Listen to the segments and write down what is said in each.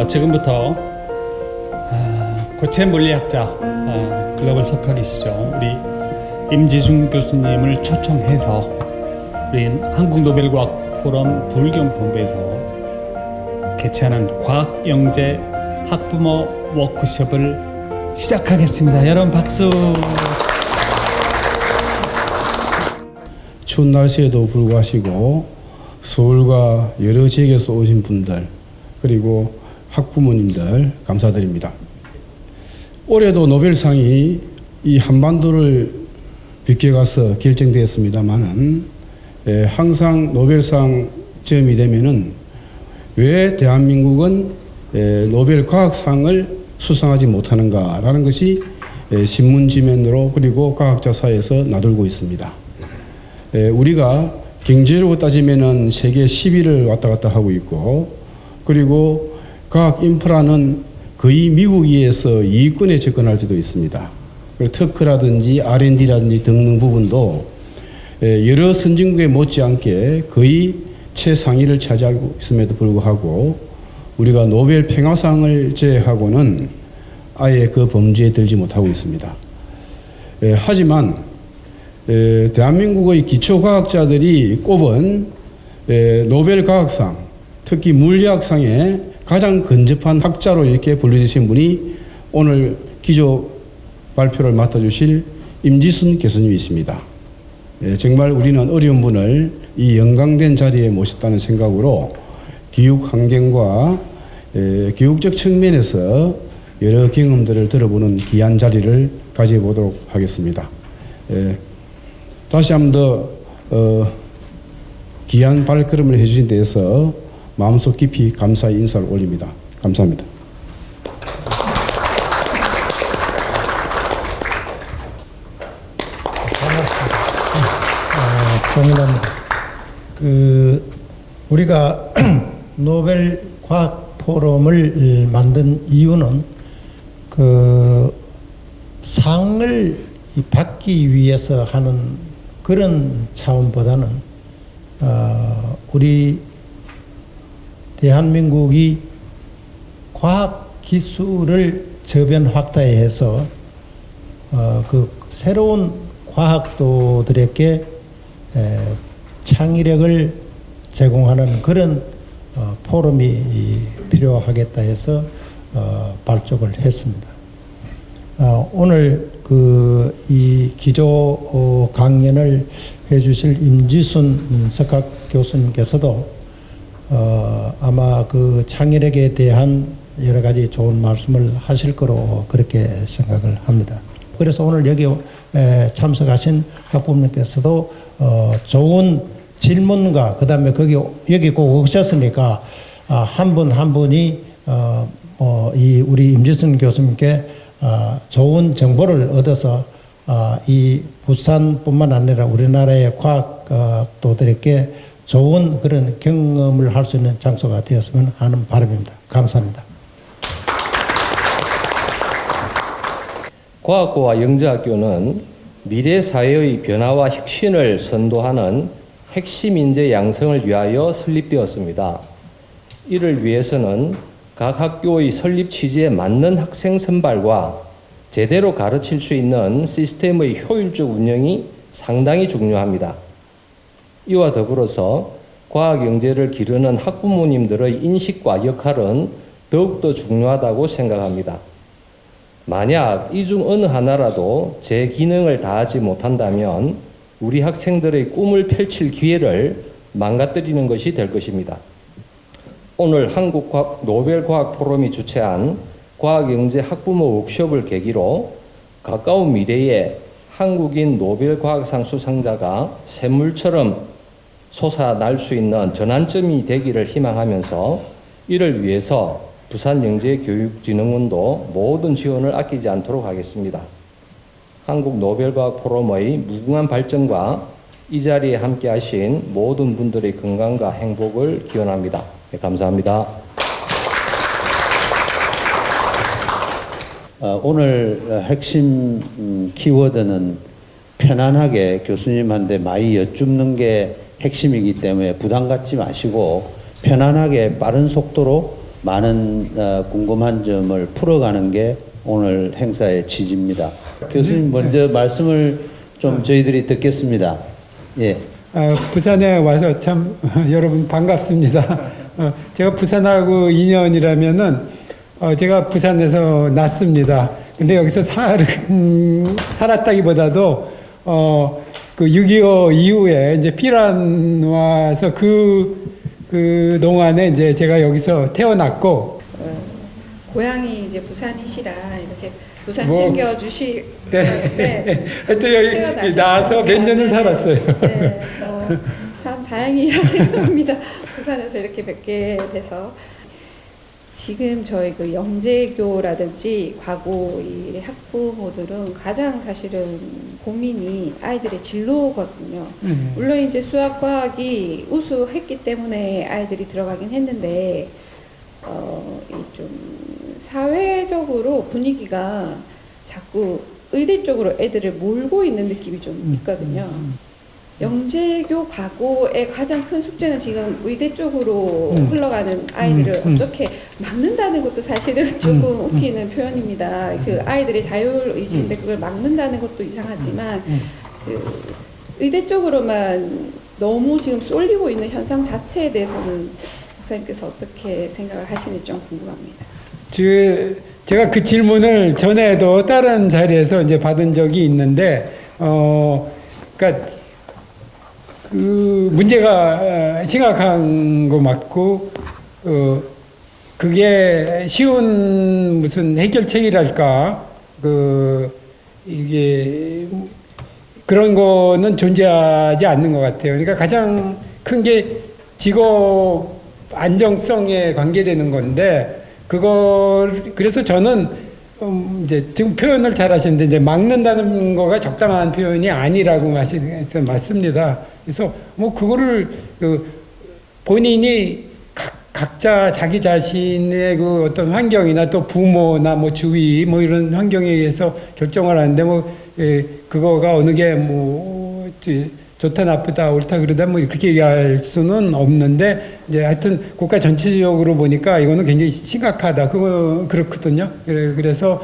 지금부터 고체 물리학자 글로벌 석학이시죠. 우리 임지순 교수님을 초청해서 우리 한국노벨과학 포럼 불경본부에서 개최하는 과학영재 학부모 워크숍을 시작하겠습니다. 여러분 박수. 추운 날씨에도 불구하시고 서울과 여러 지역에서 오신 분들 그리고 학부모님들 감사드립니다. 올해도 노벨상이 이 한반도를 비껴가서 결정되었습니다만은 항상 노벨상 쯤이 되면은 왜 대한민국은 노벨 과학상을 수상하지 못하는가라는 것이 신문지면으로 그리고 과학자 사이에서 나돌고 있습니다. 우리가 경제로 따지면은 세계 10위를 왔다 갔다 하고 있고 그리고 과학 인프라는 거의 미국에서 2위권에 접근할 때도 있습니다. 그리고 특허라든지 R&D라든지 등등 부분도 여러 선진국에 못지않게 거의 최상위를 차지하고 있음에도 불구하고 우리가 노벨 평화상을 제외하고는 아예 그 범주에 들지 못하고 있습니다. 하지만 대한민국의 기초과학자들이 꼽은 노벨 과학상, 특히 물리학상에 가장 근접한 학자로 이렇게 불려주신 분이 오늘 기조 발표를 맡아주실 임지순 교수님이십니다. 정말 우리는 어려운 분을 이 영광된 자리에 모셨다는 생각으로 교육 환경과 교육적 측면에서 여러 경험들을 들어보는 귀한 자리를 가져보도록 하겠습니다. 다시 한 번 더 귀한 발걸음을 해주신 데에서 마음속 깊이 감사의 인사를 올립니다. 감사합니다. 동일합니다. 우리가 노벨 과학 포럼을 만든 이유는 상을 받기 위해서 하는 그런 차원보다는 우리 대한민국이 과학 기술을 저변 확대해서 그 새로운 과학도들에게 창의력을 제공하는 그런 포럼이 필요하겠다 해서 발족을 했습니다. 오늘 이 기조 강연을 해주실 임지순 석학 교수님께서도 아마 그 창의력에 대한 여러 가지 좋은 말씀을 하실 거로 그렇게 생각을 합니다. 그래서 오늘 여기 참석하신 학부모님께서도 좋은 질문과 그다음에 여기 꼭 오셨으니까 한 분 한 분이 이 우리 임지순 교수님께 좋은 정보를 얻어서 이 부산뿐만 아니라 우리나라의 과학도들에게 좋은 그런 경험을 할 수 있는 장소가 되었으면 하는 바람입니다. 감사합니다. 과학고와 영재학교는 미래 사회의 변화와 혁신을 선도하는 핵심 인재 양성을 위하여 설립되었습니다. 이를 위해서는 각 학교의 설립 취지에 맞는 학생 선발과 제대로 가르칠 수 있는 시스템의 효율적 운영이 상당히 중요합니다. 이와 더불어서 과학영재를 기르는 학부모님들의 인식과 역할은 더욱더 중요하다고 생각합니다. 만약 이 중 어느 하나라도 제 기능을 다하지 못한다면 우리 학생들의 꿈을 펼칠 기회를 망가뜨리는 것이 될 것입니다. 오늘 한국 노벨 과학 포럼이 주최한 과학영재 학부모 워크숍을 계기로 가까운 미래에 한국인 노벨 과학상 수상자가 샘물처럼 솟아날 수 있는 전환점이 되기를 희망하면서 이를 위해서 부산영재교육진흥원도 모든 지원을 아끼지 않도록 하겠습니다. 한국 노벨 과학 포럼의 무궁한 발전과 이 자리에 함께 하신 모든 분들의 건강과 행복을 기원합니다. 네, 감사합니다. 오늘 핵심 키워드는 편안하게 교수님한테 많이 여쭙는 게 핵심이기 때문에 부담 갖지 마시고 편안하게 빠른 속도로 많은 궁금한 점을 풀어가는 게 오늘 행사의 취지입니다. 교수님 먼저 말씀을 좀 저희들이 듣겠습니다. 예. 부산에 와서 참 여러분 반갑습니다. 제가 부산하고 인연이라면은 제가 부산에서 났습니다. 근데 여기서 살았다기보다도 그 6.25 이후에 이제 피란 와서 그 동안에 이제 제가 여기서 태어났고 고향이 이제 부산이시라 이렇게 부산 뭐, 챙겨주시. 네. 하여튼 여기 태어나셨으니까. 나와서 몇 년을 살았어요. 네, 참 다행이라 생각합니다. 부산에서 이렇게 뵙게 돼서. 지금 저희 그 영재교라든지 과거 이 학부모들은 가장 사실은 고민이 아이들의 진로거든요. 물론 이제 수학, 과학이 우수했기 때문에 아이들이 들어가긴 했는데, 이 좀 사회적으로 분위기가 자꾸 의대 쪽으로 애들을 몰고 있는 느낌이 좀 있거든요. 영재교 과거의 가장 큰 숙제는 지금 의대 쪽으로 흘러가는 아이들을 어떻게 막는다는 것도 사실은 조금 웃기는 표현입니다. 그 아이들의 자율의지인데 그걸 막는다는 것도 이상하지만 그 의대 쪽으로만 너무 지금 쏠리고 있는 현상 자체에 대해서는 박사님께서 어떻게 생각을 하시는지 좀 궁금합니다. 제가 그 질문을 전에도 다른 자리에서 이제 받은 적이 있는데, 그러니까 그 문제가 심각한 거 맞고, 그게 쉬운 무슨 해결책이랄까, 이게 그런 거는 존재하지 않는 것 같아요. 그러니까 가장 큰 게 직업 안정성에 관계되는 건데, 그래서 저는 이제 지금 표현을 잘 하시는데 이제 막는다는 거가 적당한 표현이 아니라고 맞습니다. 그래서 뭐 그거를 본인이 각자 자기 자신의 그 어떤 환경이나 또 부모나 뭐 주위 뭐 이런 환경에 의해서 결정을 하는데 그거가 어느 게 뭐 좋다 나쁘다 옳다 그러다 뭐 그렇게 얘기할 수는 없는데 이제 하여튼 국가 전체적으로 보니까 이거는 굉장히 심각하다. 그렇거든요. 그래서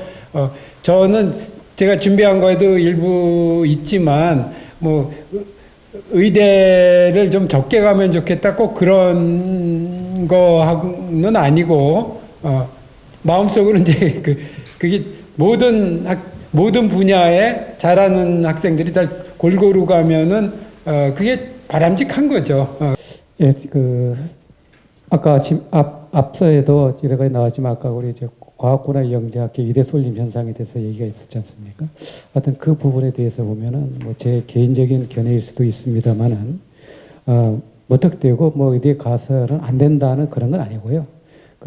저는 제가 준비한 거에도 일부 있지만 뭐 의대를 좀 적게 가면 좋겠다 꼭 그런 거는 아니고 마음속으로 이제 그게 모든 분야에 잘하는 학생들이 다 골고루 가면은 그게 바람직한 거죠. 예, 아까 앞서에도 여러 가지 나왔지만 아까 우리 과학고나 영재학교 이대 쏠림 현상에 대해서 얘기가 있었지 않습니까? 하여튼 그 부분에 대해서 보면은 뭐 제 개인적인 견해일 수도 있습니다만은 무턱대고 뭐 의대 가서는 안 된다는 그런 건 아니고요.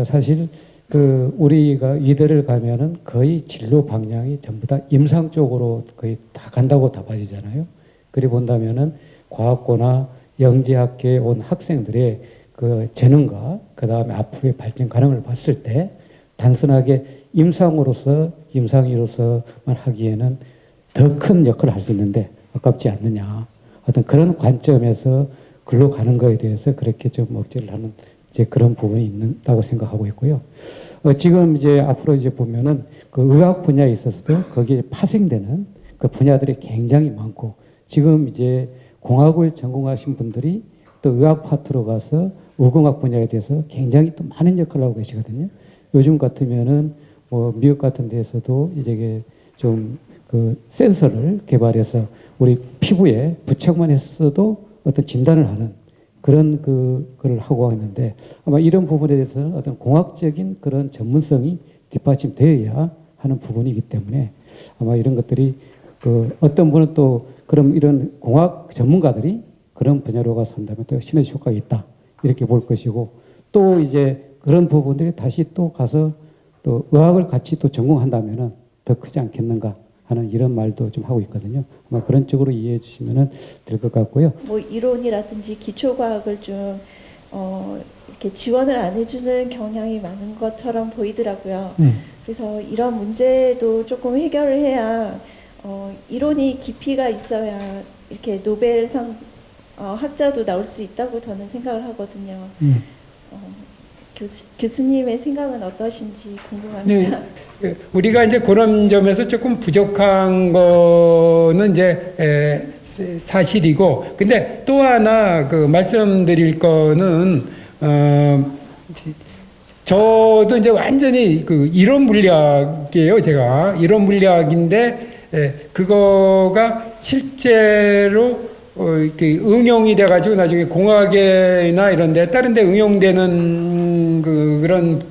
사실 우리가 이대를 가면은 거의 진로 방향이 전부 다 임상 쪽으로 거의 다 간다고 다 봐지잖아요. 그리 본다면은 과학고나 영재학교에 온 학생들의 그 재능과 그 다음에 앞으로의 발전 가능을 봤을 때 단순하게 임상의로서만 하기에는 더 큰 역할을 할 수 있는데 아깝지 않느냐. 어떤 그런 관점에서 글로 가는 거에 대해서 그렇게 좀 억제를 하는 이제 그런 부분이 있다고 생각하고 있고요. 지금 이제 앞으로 이제 보면은 그 의학 분야에 있어서도 거기에 파생되는 그 분야들이 굉장히 많고 지금 이제 공학을 전공하신 분들이 또 의학 파트로 가서 의공학 분야에 대해서 굉장히 또 많은 역할을 하고 계시거든요. 요즘 같으면은 뭐 미국 같은 데에서도 이제 좀 그 센서를 개발해서 우리 피부에 부착만 했어도 어떤 진단을 하는 그런 그걸 하고 있는데 아마 이런 부분에 대해서는 어떤 공학적인 그런 전문성이 뒷받침되어야 하는 부분이기 때문에 아마 이런 것들이 어떤 분은 또 그럼 이런 공학 전문가들이 그런 분야로 가서 한다면 또 시너지 효과가 있다 이렇게 볼 것이고 또 이제 그런 부분들이 다시 또 가서 또 의학을 같이 또 전공한다면은 더 크지 않겠는가 하는 이런 말도 좀 하고 있거든요. 아마 그런 쪽으로 이해해 주시면은 될 것 같고요. 뭐 이론이라든지 기초과학을 좀 이렇게 지원을 안 해주는 경향이 많은 것처럼 보이더라고요. 그래서 이런 문제도 조금 해결을 해야 이론이 깊이가 있어야 이렇게 노벨상 학자도 나올 수 있다고 저는 생각을 하거든요. 교수님의 생각은 어떠신지 궁금합니다. 네, 우리가 이제 그런 점에서 조금 부족한 거는 이제 사실이고, 근데 또 하나 그 말씀드릴 거는 저도 이제 완전히 그 이론 물리학이에요. 제가 이론 물리학인데 그거가 실제로 이렇게 응용이 돼가지고 나중에 공학이나 이런데 다른데 응용되는 그런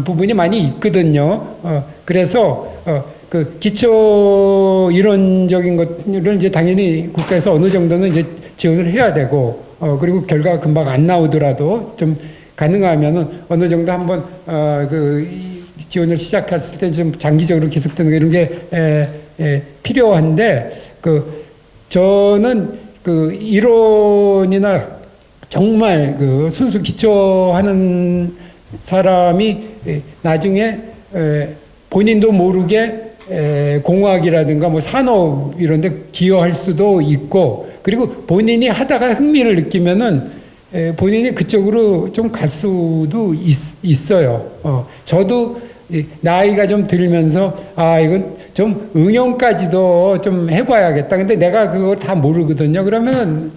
부분이 많이 있거든요. 그래서 그 기초 이론적인 것을 이제 당연히 국가에서 어느 정도는 이제 지원을 해야 되고, 그리고 결과가 금방 안 나오더라도 좀 가능하면은 어느 정도 한번 그 지원을 시작했을 때 좀 장기적으로 계속되는 이런 게 필요한데, 그 저는 그 이론이나 정말 그 순수 기초하는 사람이 나중에 본인도 모르게 공학이라든가 뭐 산업 이런 데 기여할 수도 있고, 그리고 본인이 하다가 흥미를 느끼면은 본인이 그쪽으로 좀 갈 수도 있어요. 저도 나이가 좀 들면서 이건 좀 응용까지도 좀 해봐야겠다. 근데 내가 그걸 다 모르거든요. 그러면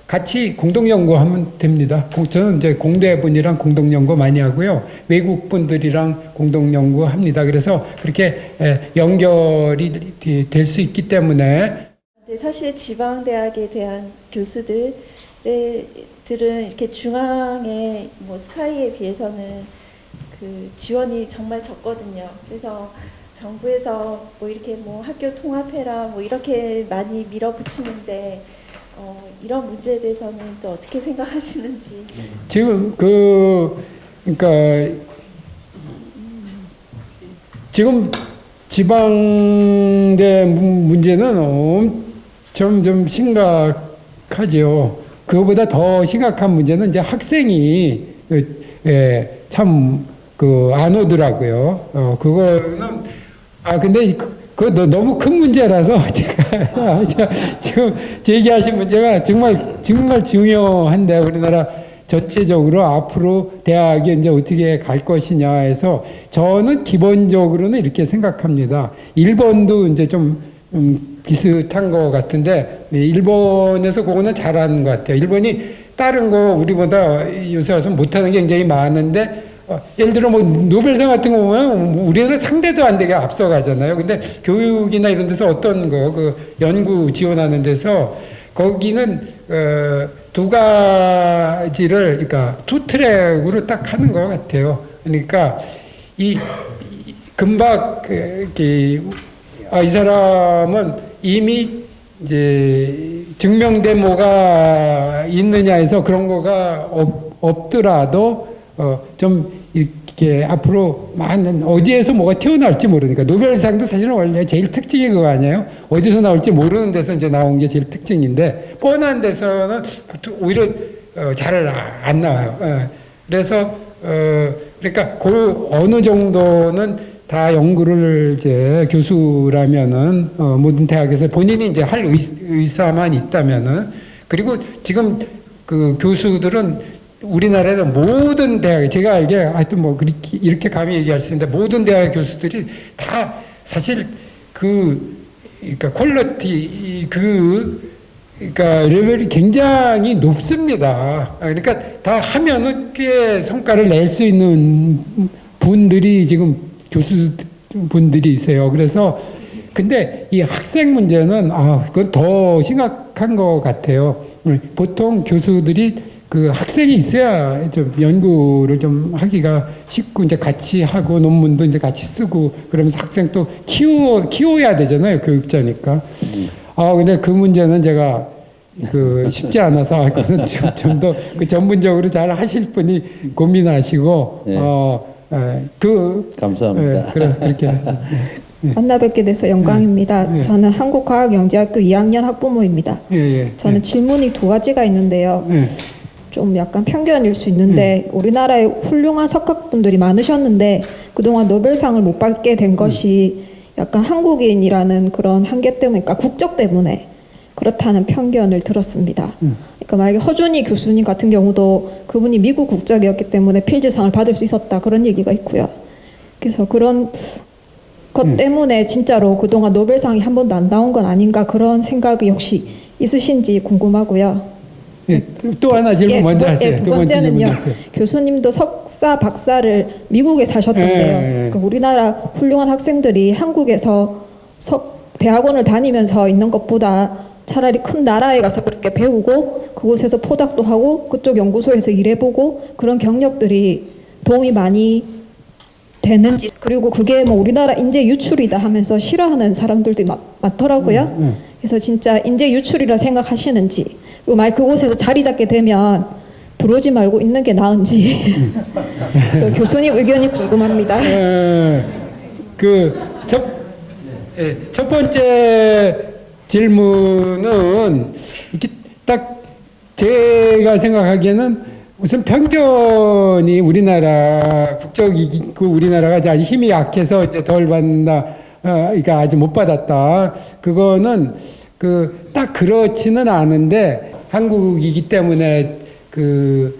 같이 공동 연구하면 됩니다. 저는 이제 공대분이랑 공동 연구 많이 하고요. 외국 분들이랑 공동 연구합니다. 그래서 그렇게 연결이 될 수 있기 때문에. 사실 지방대학에 대한 교수들은 이렇게 중앙의 뭐 스카이에 비해서는 그 지원이 정말 적거든요. 그래서 정부에서 뭐 이렇게 뭐 학교 통합해라 뭐 이렇게 많이 밀어붙이는데 이런 문제에 대해서는 또 어떻게 생각하시는지. 지금 그러니까 지금 지방대 문제는 좀 심각하죠. 그거보다 더 심각한 문제는 이제 학생이 참 안 오더라고요. 그거는 근데 그거 너무 큰 문제라서 제가 지금 제기하신 문제가 정말 중요한데, 우리나라 전체적으로 앞으로 대학이 이제 어떻게 갈 것이냐 해서 저는 기본적으로는 이렇게 생각합니다. 일본도 이제 좀 비슷한 것 같은데, 일본에서 그거는 잘하는 것 같아요. 일본이 다른 거 우리보다 요새 와서 못하는 게 굉장히 많은데, 예를 들어 뭐 노벨상 같은 거 보면 우리는 상대도 안 되게 앞서가잖아요. 근데 교육이나 이런 데서 어떤 그 연구 지원하는 데서 거기는 두 가지를, 그러니까 투 트랙으로 딱 하는 것 같아요. 그러니까 이 금방 이 사람은 이미 이제 증명된 뭐가 있느냐 해서 그런 거가 없더라도 좀 이렇게 앞으로 많은 어디에서 뭐가 튀어나올지 모르니까, 노벨상도 사실은 원래 제일 특징이 그거 아니에요? 어디서 나올지 모르는 데서 이제 나온 게 제일 특징인데, 뻔한 데서는 오히려 잘 안 나와요. 그래서 그러니까 그 어느 정도는 다 연구를 이제 교수라면은 모든 대학에서 본인이 이제 할 의사만 있다면은, 그리고 지금 그 교수들은 우리나라에서 모든 대학, 제가 알기에 하여튼 뭐 이렇게 감히 얘기할 수 있는데, 모든 대학 교수들이 다 사실 그러니까 퀄리티 그러니까 레벨이 굉장히 높습니다. 그러니까 다 하면은 꽤 성과를 낼 수 있는 분들이 지금 교수분들이세요. 그래서 근데 이 학생 문제는 그건 더 심각한 것 같아요. 보통 교수들이 그 학생이 있어야 좀 연구를 좀 하기가 쉽고, 이제 같이 하고 논문도 이제 같이 쓰고 그러면서 학생 또 키워야 되잖아요. 교육자니까. 근데 그 문제는 제가 쉽지 않아서 그거는 좀 더 그 전문적으로 잘 하실 분이 고민하시고 감사합니다. 그렇게 만나 뵙게 돼서 영광입니다. 저는 한국과학영재학교 2학년 학부모입니다. 저는 질문이 두 가지가 있는데요. 좀 약간 편견일 수 있는데, 우리나라에 훌륭한 석학분들이 많으셨는데 그동안 노벨상을 못 받게 된 것이 약간 한국인이라는 그런 한계 때문에, 그러니까 국적 때문에 그렇다는 편견을 들었습니다. 그러니까 만약에 허준희 교수님 같은 경우도 그분이 미국 국적이었기 때문에 필즈상을 받을 수 있었다 그런 얘기가 있고요. 그래서 그런 것 때문에 진짜로 그동안 노벨상이 한 번도 안 나온 건 아닌가 그런 생각이 혹시 있으신지 궁금하고요. 예, 또 하나 질문 먼저 하세요. 두 번째는요. 교수님도 석사, 박사를 미국에 사셨던데요. 그러니까 우리나라 훌륭한 학생들이 한국에서 대학원을 다니면서 있는 것보다 차라리 큰 나라에 가서 그렇게 배우고 그곳에서 포닥도 하고 그쪽 연구소에서 일해보고 그런 경력들이 도움이 많이 되는지, 그리고 그게 뭐 우리나라 인재 유출이다 하면서 싫어하는 사람들도 많더라고요. 그래서 진짜 인재 유출이라 생각하시는지, 그리고 만약 그곳에서 자리 잡게 되면 들어오지 말고 있는 게 나은지 그 교수님 의견이 궁금합니다. 첫 번째 질문은 이렇게 딱 제가 생각하기에는 우선 편견이 우리나라 국적이 그 우리나라가 아주 힘이 약해서 이제 덜 받는다, 그러니까 아주 못 받았다. 그거는 딱 그렇지는 않은데 한국이기 때문에 그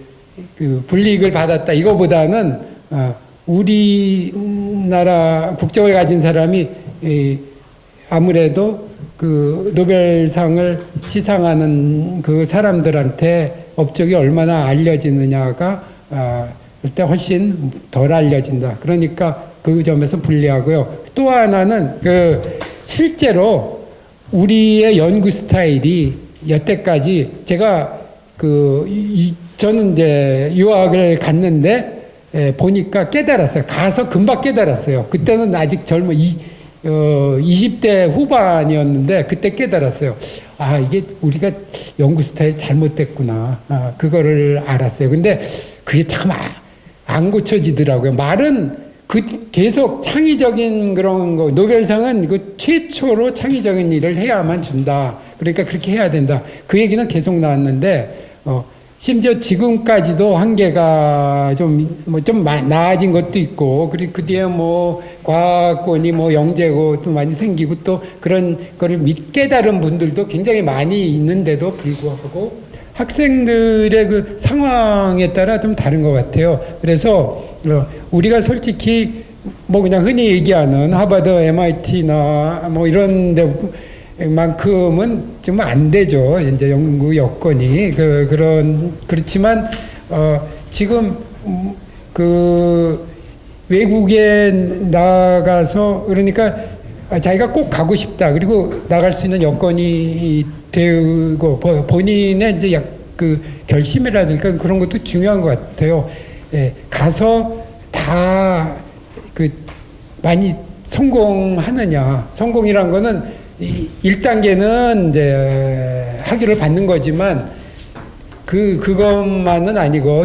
불이익을 받았다. 이거보다는 우리나라 국적을 가진 사람이 아무래도 그 노벨상을 시상하는 그 사람들한테 업적이 얼마나 알려지느냐가 일단 훨씬 덜 알려진다. 그러니까 그 점에서 불리하고요. 또 하나는 실제로 우리의 연구 스타일이 여태까지 제가 저는 이제 유학을 갔는데 보니까 깨달았어요. 가서 금방 깨달았어요. 그때는 아직 20대 후반이었는데 그때 깨달았어요. 아, 이게 우리가 연구 스타일 잘못됐구나. 그거를 알았어요. 근데 그게 참 안 고쳐지더라고요. 말은 계속 창의적인 그런 거, 노벨상은 최초로 창의적인 일을 해야만 준다. 그러니까 그렇게 해야 된다. 그 얘기는 계속 나왔는데, 심지어 지금까지도 한계가 좀 나아진 것도 있고, 그리고 그 뒤에 과학권이 영재고 또 많이 생기고 또 그런 거를 깨달은 분들도 굉장히 많이 있는데도 불구하고 학생들의 그 상황에 따라 좀 다른 것 같아요. 그래서 우리가 솔직히 그냥 흔히 얘기하는 하버드, MIT나 이런 데만큼은 좀 안 되죠. 이제 연구 여건이 그렇지만 지금 외국에 나가서 그러니까 자기가 꼭 가고 싶다. 그리고 나갈 수 있는 여건이 되고 본인의 이제 결심이라든가 그런 것도 중요한 것 같아요. 가서 다 많이 성공하느냐. 성공이란 거는 1단계는 이제 학위를 받는 거지만 그것만은 아니고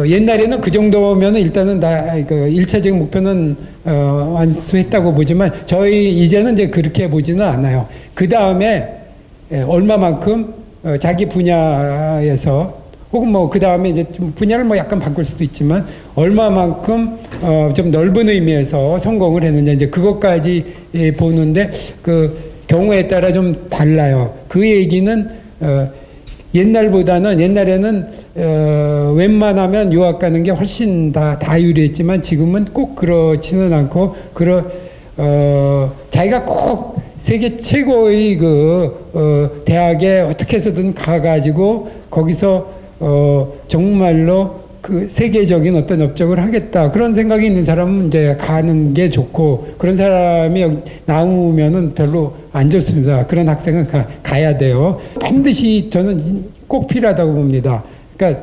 옛날에는 그 정도면은 일단은 1차적인 목표는 완수했다고 보지만 이제는 이제 그렇게 보지는 않아요. 그 다음에 얼마만큼 자기 분야에서 혹은 그 다음에 이제 좀 분야를 약간 바꿀 수도 있지만 얼마만큼 좀 넓은 의미에서 성공을 했느냐 이제 그것까지 보는데 경우에 따라 좀 달라요. 그 얘기는 옛날에는 웬만하면 유학 가는 게 훨씬 다 유리했지만 지금은 꼭 그렇지는 않고 자기가 꼭 세계 최고의 대학에 어떻게 해서든 가가지고 거기서 정말로 세계적인 어떤 업적을 하겠다 그런 생각이 있는 사람은 이제 가는 게 좋고 그런 사람이 나오면은 별로 안 좋습니다. 그런 학생은 가야 돼요. 반드시 저는 꼭 필요하다고 봅니다. 그러니까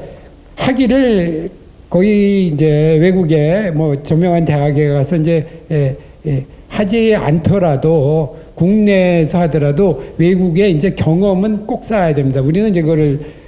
학위를 거의 이제 외국에 저명한 대학에 가서 이제 하지 않더라도 국내에서 하더라도 외국에 이제 경험은 꼭 쌓아야 됩니다. 우리는 이제 그거를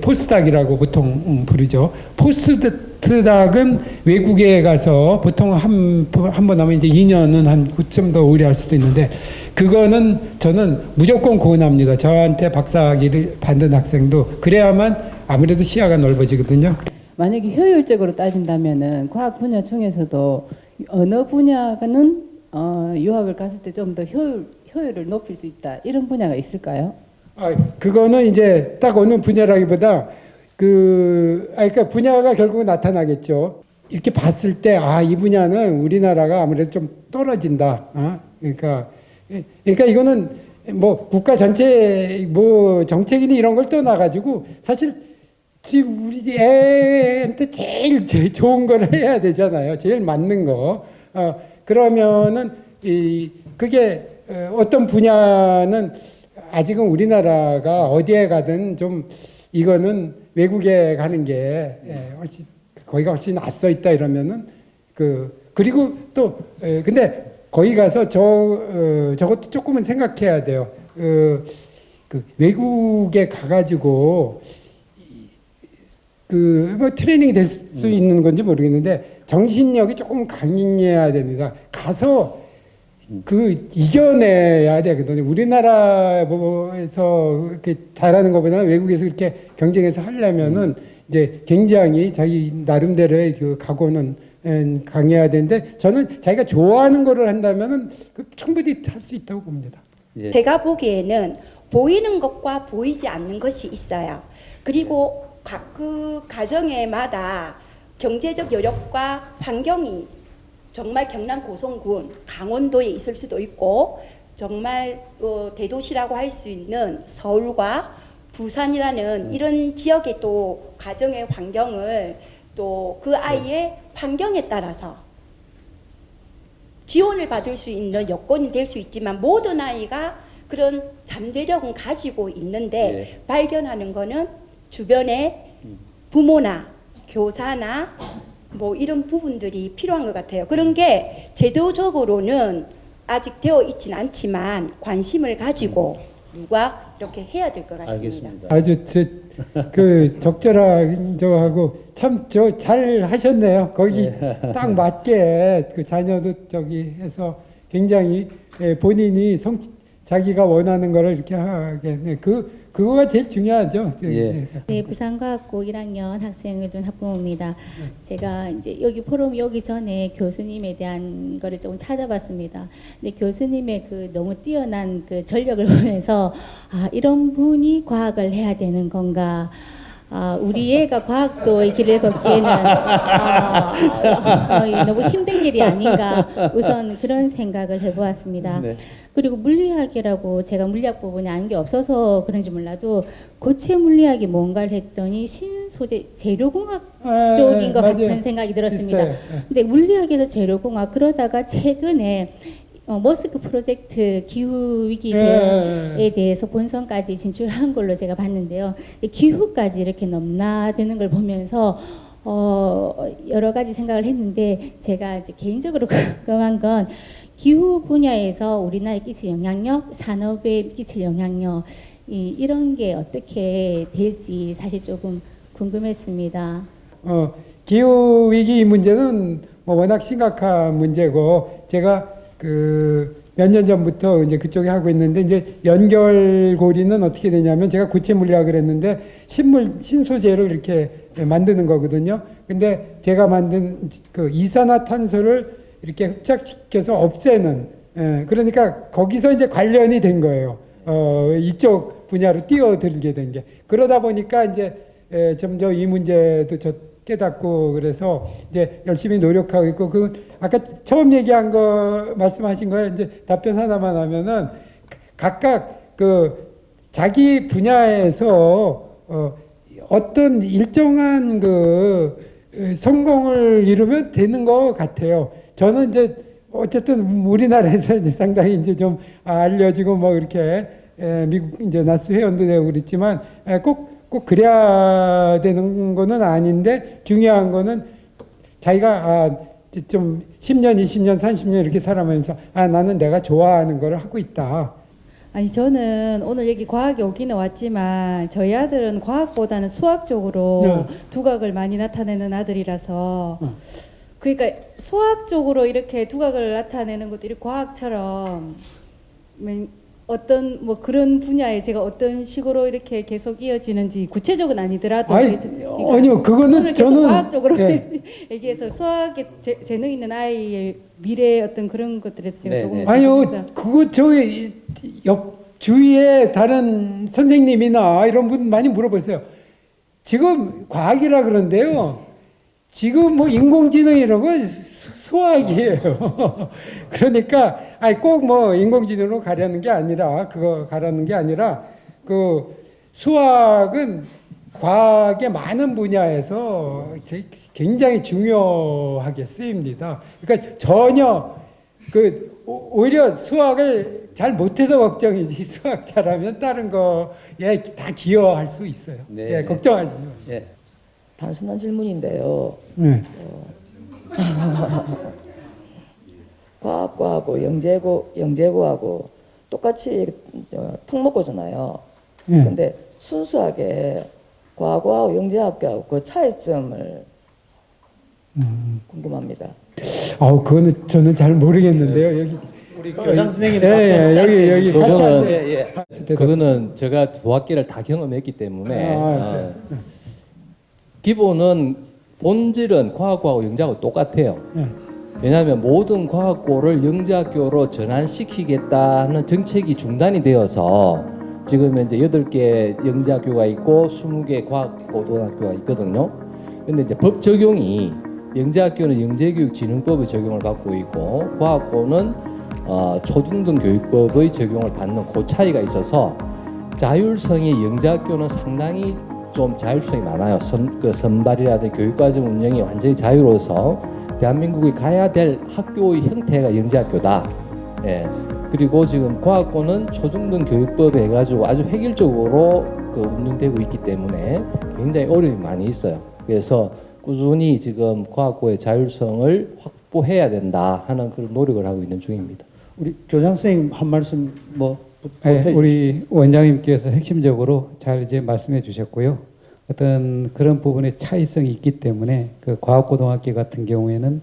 포스닥이라고 보통 부르죠. 포스닥은 외국에 가서 보통 한 번 하면 이제 2년은 좀 더 오래 할 수도 있는데 그거는 저는 무조건 권합니다. 저한테 박사학위를 받는 학생도 그래야만 아무래도 시야가 넓어지거든요. 만약에 효율적으로 따진다면은 과학 분야 중에서도 어느 분야는 유학을 갔을 때 좀 더 효율을 높일 수 있다 이런 분야가 있을까요? 그거는 이제 딱 어느 분야라기보다 그러니까 분야가 결국 나타나겠죠. 이렇게 봤을 때 이 분야는 우리나라가 아무래도 좀 떨어진다. 그러니까 이거는 뭐 국가 전체 뭐 정책이니 이런 걸 떠나가지고 사실 지금 우리 애한테 제일 좋은 걸 해야 되잖아요. 제일 맞는 거. 그러면은 그게 어떤 분야는 아직은 우리나라가 어디에 가든 좀 이거는 외국에 가는 게 훨씬 거기가 훨씬 앞서 있다 이러면은 그리고 또 근데 거기 가서 저것도 조금은 생각해야 돼요. 외국에 가가지고 뭐 트레이닝이 될 수 있는 건지 모르겠는데 정신력이 조금 강해야 됩니다. 가서 이겨내야 되거든요. 우리나라에서 이렇게 잘하는 것보다는 외국에서 이렇게 경쟁해서 하려면은 이제 굉장히 자기 나름대로의 각오는 강해야 되는데 저는 자기가 좋아하는 거를 한다면은 충분히 할 수 있다고 봅니다. 예. 제가 보기에는 보이는 것과 보이지 않는 것이 있어요. 그리고 그 가정에마다 경제적 여력과 환경이 정말 경남 고성군 강원도에 있을 수도 있고 정말 대도시라고 할 수 있는 서울과 부산이라는 이런 지역의 또 가정의 환경을 또 그 아이의 환경에 따라서 지원을 받을 수 있는 여건이 될 수 있지만 모든 아이가 그런 잠재력은 가지고 있는데 발견하는 거는 주변의 부모나 교사나 뭐 이런 부분들이 필요한 것 같아요. 그런 게 제도적으로는 아직 되어 있진 않지만 관심을 가지고 누가 이렇게 해야 될 것 같습니다. 알겠습니다. 아주 적절하고 참 잘 하셨네요. 거기 딱 맞게 자녀도 해서 굉장히 본인이 자기가 원하는 거를 이렇게 하게 그거가 제일 중요하죠. 네, 부산과학고 1학년 학생을 둔 학부모입니다. 제가 이제 여기 포럼 오기 전에 교수님에 대한 거를 조금 찾아봤습니다. 근데 교수님의 너무 뛰어난 전력을 보면서 이런 분이 과학을 해야 되는 건가? 우리 애가 과학도의 길을 걷기에는 너무 힘든 길이 아닌가 우선 그런 생각을 해보았습니다. 네. 그리고 물리학이라고 제가 물리학 부분에 아는 게 없어서 그런지 몰라도 고체 물리학이 뭔가를 했더니 신소재 재료공학 쪽인 것 같은 생각이 들었습니다. 근데 물리학에서 재료공학 그러다가 최근에 머스크 프로젝트 기후 위기에 대해서 본선까지 진출한 걸로 제가 봤는데요. 기후까지 이렇게 넘나드는 걸 보면서 여러 가지 생각을 했는데 제가 이제 개인적으로 궁금한 건 기후 분야에서 우리나라에 끼칠 영향력, 산업에 끼칠 영향력 이런 게 어떻게 될지 사실 조금 궁금했습니다. 기후 위기 문제는 워낙 심각한 문제고 제가 몇 년 전부터 이제 그쪽에 하고 있는데 이제 연결고리는 어떻게 되냐면 제가 고체 물리학을 했는데 신소재를 이렇게 만드는 거거든요. 근데 제가 만든 이산화탄소를 이렇게 흡착시켜서 없애는 그러니까 거기서 이제 관련이 된 거예요. 이쪽 분야로 뛰어들게 된 게 그러다 보니까 이제 점점 이 문제도 깨닫고 그래서 이제 열심히 노력하고 있고 아까 처음 얘기한 거 말씀하신 거에 이제 답변 하나만 하면은 각각 자기 분야에서 어떤 일정한 성공을 이루면 되는 것 같아요. 저는 이제 어쨌든 우리나라에서 이제 상당히 이제 좀 알려지고 뭐 이렇게 미국 이제 나스 회원도 되고 그랬지만 꼭 그래야 되는 거는 아닌데 중요한 거는 자기가 좀 10년, 20년, 30년 이렇게 살아가면서 나는 내가 좋아하는 걸 하고 있다. 아니 저는 오늘 여기 과학에 오기는 왔지만 저희 아들은 과학보다는 수학 쪽으로 두각을 많이 나타내는 아들이라서 그러니까 수학 쪽으로 이렇게 두각을 나타내는 것들이 과학처럼 어떤 뭐 그런 분야에 제가 어떤 식으로 이렇게 계속 이어지는지 구체적은 아니더라도 그러니까 아니요 그거는 저는 과학적으로 얘기해서 수학에 재능 있는 아이의 미래 어떤 그런 것들에서 제가 조금 아니요 그거 저희 주위에 다른 선생님이나 이런 분 많이 물어보세요. 지금 과학이라 그러는데요. 지금 뭐 인공지능이라고 수학이에요. 그러니까 꼭 뭐 인공지능으로 가려는 게 아니라 그 수학은 과학의 많은 분야에서 굉장히 중요하게 쓰입니다. 그러니까 전혀 오히려 수학을 잘 못해서 걱정이지 수학 잘하면 다른 거에 다 기여할 수 있어요. 네. 예, 걱정하지 마세요. 예. 단순한 질문인데요. 네. 과학고하고 영재고하고 똑같이 특목고잖아요. 네. 근데 순수하게 과학고하고 영재학교하고 그 차이점을 궁금합니다. 그거는 저는 잘 모르겠는데요. 여기 우리 교장 선생님 여기 같이 그거는 제가 두 학기를 다 경험했기 때문에 기본은 본질은 과학고하고 영재하고 똑같아요. 왜냐하면 모든 과학고를 영재학교로 전환시키겠다는 정책이 중단이 되어서 지금 현재 8개 영재학교가 있고 20개 과학고등학교가 있거든요. 근데 이제 법 적용이 영재학교는 영재교육진흥법의 적용을 받고 있고 과학고는 초중등교육법의 적용을 받는 그 차이가 있어서 자율성이 영재학교는 상당히 좀 자율성이 많아요. 선발이라든지 교육과정 운영이 완전히 자유로워서 대한민국이 가야 될 학교의 형태가 영재학교다. 예. 그리고 지금 과학고는 초중등 교육법에 해가지고 아주 획일적으로 운영되고 있기 때문에 굉장히 어려움이 많이 있어요. 그래서 꾸준히 지금 과학고의 자율성을 확보해야 된다 하는 그런 노력을 하고 있는 중입니다. 우리 교장 선생님 한 말씀 네, 우리 원장님께서 핵심적으로 잘 이제 말씀해 주셨고요. 어떤 그런 부분에 차이성이 있기 때문에 그 과학고등학교 같은 경우에는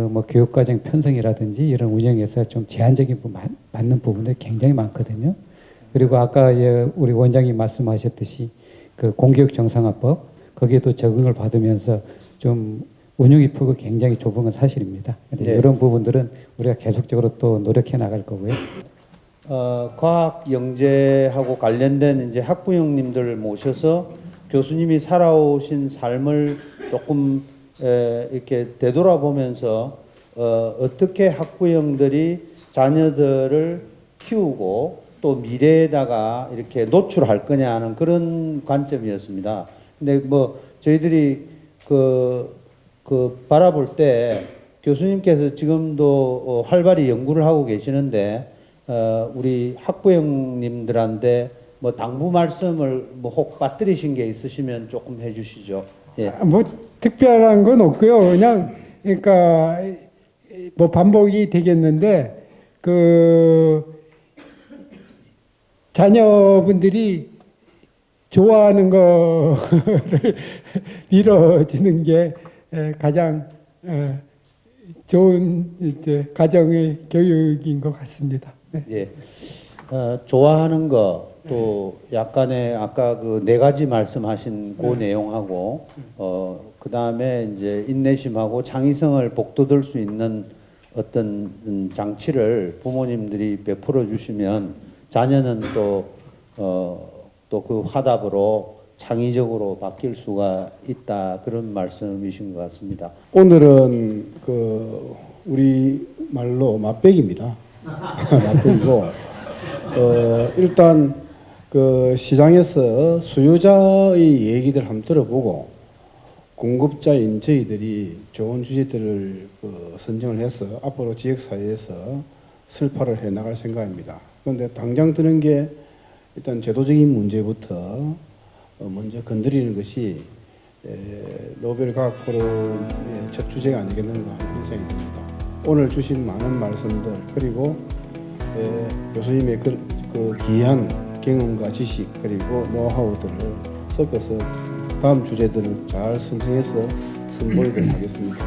뭐 교육과정 편성이라든지 이런 운영에서 좀 제한적인 맞는 부분들이 굉장히 많거든요. 그리고 아까 우리 원장님 말씀하셨듯이 그 공교육 정상화법 거기에도 적응을 받으면서 좀 운영의 폭이 굉장히 좁은 건 사실입니다. 근데 네. 이런 부분들은 우리가 계속적으로 또 노력해 나갈 거고요. 과학 영재하고 관련된 이제 학부형님들 모셔서 교수님이 살아오신 삶을 조금 이렇게 되돌아보면서 어떻게 학부형들이 자녀들을 키우고 또 미래에다가 이렇게 노출할 거냐 하는 그런 관점이었습니다. 근데 뭐 저희들이 그 바라볼 때 교수님께서 지금도 활발히 연구를 하고 계시는데 우리 학부형님들한테 뭐 당부 말씀을 뭐 혹 빠뜨리신 게 있으시면 조금 해주시죠. 예. 뭐 특별한 건 없고요. 그냥 그러니까 뭐 반복이 되겠는데 자녀분들이 좋아하는 거를 밀어주는 게 가장 좋은 이제 가정의 교육인 것 같습니다. 네. 예. 좋아하는 거 또 약간의 아까 그 4가지 말씀하신 그 내용하고 그 다음에 이제 인내심하고 창의성을 복돋을 수 있는 어떤 장치를 부모님들이 베풀어 주시면 자녀는 또 그 화답으로 창의적으로 바뀔 수가 있다 그런 말씀이신 것 같습니다. 오늘은 우리 말로 맛배기입니다. 맛배기고 일단 시장에서 수요자의 얘기들 한번 들어보고 공급자인 저희들이 좋은 주제들을 선정을 해서 앞으로 지역사회에서 설파를 해나갈 생각입니다. 그런데 당장 드는 게 일단 제도적인 문제부터 먼저 건드리는 것이 노벨 과학 포럼의 첫 주제가 아니겠는가 하는 생각이 듭니다. 오늘 주신 많은 말씀들 그리고 교수님의 그 귀한 경험과 지식 그리고 노하우들을 섞어서 다음 주제들을 잘 선정해서 선보이도록 하겠습니다.